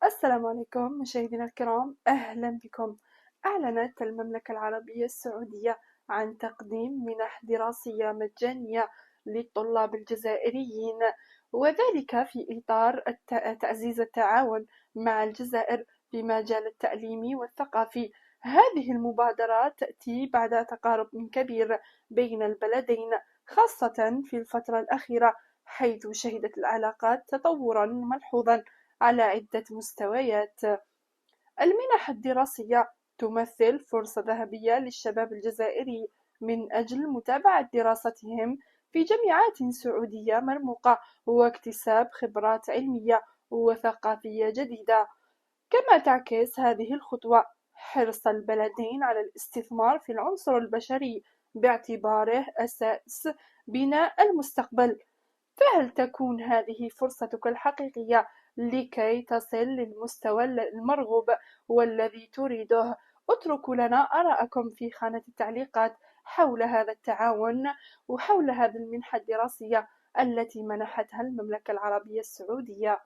السلام عليكم مشاهدينا الكرام، أهلا بكم. أعلنت المملكة العربية السعودية عن تقديم منح دراسية مجانية للطلاب الجزائريين، وذلك في إطار تعزيز التعاون مع الجزائر في مجال التعليمي والثقافي. هذه المبادرة تأتي بعد تقارب كبير بين البلدين، خاصة في الفترة الأخيرة، حيث شهدت العلاقات تطورا ملحوظا على عدة مستويات. المنح الدراسية تمثل فرصة ذهبية للشباب الجزائري من أجل متابعة دراستهم في جامعات سعودية مرموقة واكتساب خبرات علمية وثقافية جديدة. كما تعكس هذه الخطوة حرص البلدين على الاستثمار في العنصر البشري باعتباره أساس بناء المستقبل. فهل تكون هذه فرصتك الحقيقية لكي تصل للمستوى المرغوب والذي تريده؟ اتركوا لنا آراءكم في خانة التعليقات حول هذا التعاون وحول هذه المنحة الدراسية التي منحتها المملكة العربية السعودية.